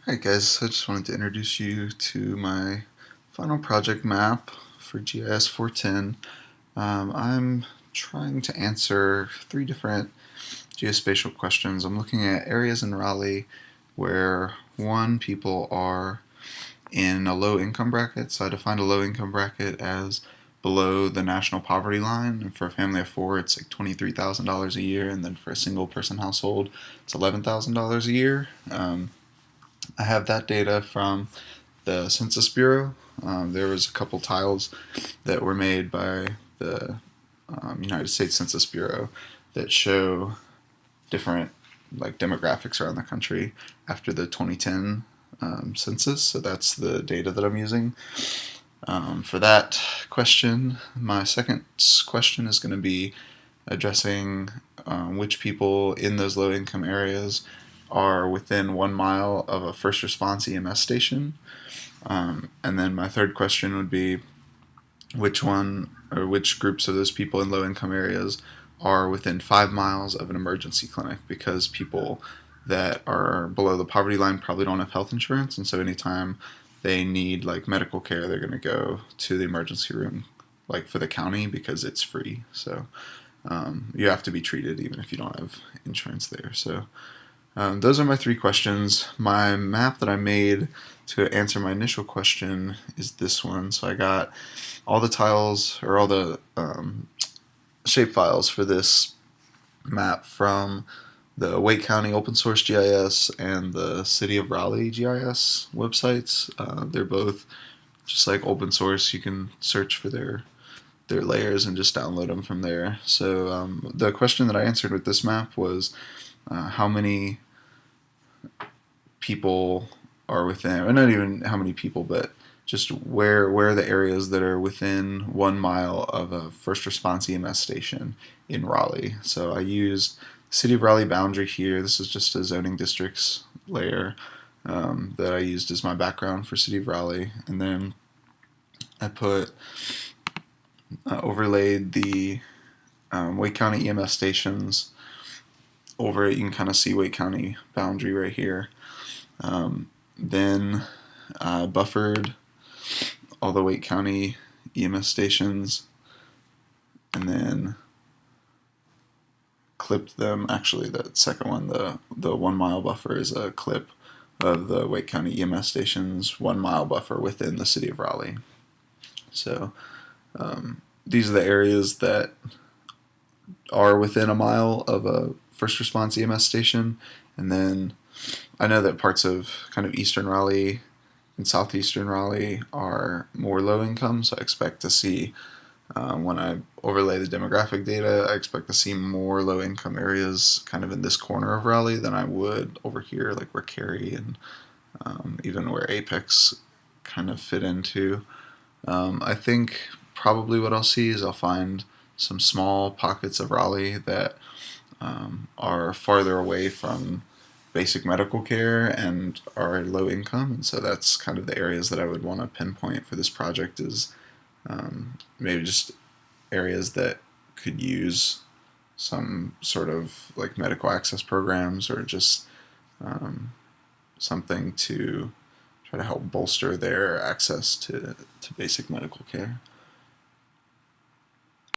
Alright guys, I just wanted to introduce you to my final project map for GIS410. I'm trying to answer 3 different geospatial questions. I'm looking at areas in Raleigh where, one, people are in a low income bracket. So I define a low income bracket as below the national poverty line. And for a family of 4, it's like $23,000 a year, and then for a single person household, it's $11,000 a year. I have that data from the Census Bureau. There was a couple tiles that were made by the United States Census Bureau that show different demographics around the country after the 2010 census. So that's the data that I'm using. For that question, my second question is going to be addressing which people in those low income areas are within 1 mile of a first response EMS station. And then my third question would be which groups of those people in low income areas are within 5 miles of an emergency clinic, because people that are below the poverty line probably don't have health insurance, and so anytime they need medical care, they're going to go to the emergency room for the county because it's free. So you have to be treated even if you don't have insurance there. So those are my 3 questions. My map that I made to answer my initial question is this one. So I got all the tiles, or all the shape files for this map from the Wake County Open Source GIS and the City of Raleigh GIS websites. They're both just open source. You can search for their layers and just download them from there. So the question that I answered with this map was how many people are within, or not even how many people, but just where are the areas that are within 1 mile of a first response EMS station in Raleigh. So I used City of Raleigh boundary here. This is just a zoning districts layer that I used as my background for City of Raleigh, and then I put overlaid the Wake County EMS stations over it. You can kind of see Wake County boundary right here. Then buffered all the Wake County EMS stations, and then clipped them. Actually, the second one, the 1 mile buffer, is a clip of the Wake County EMS stations 1 mile buffer within the City of Raleigh. So these are the areas that are within 1 mile of a first response EMS station. And then I know that parts of kind of eastern Raleigh and southeastern Raleigh are more low income, so I expect to see, when I overlay the demographic data, I expect to see more low income areas kind of in this corner of Raleigh than I would over here, like where Cary and even where Apex kind of fit into. I think probably what I'll see is I'll find some small pockets of Raleigh that are farther away from basic medical care and are low income, and so that's kind of the areas that I would want to pinpoint for this project, is maybe just areas that could use some sort of medical access programs, or just something to try to help bolster their access to basic medical care.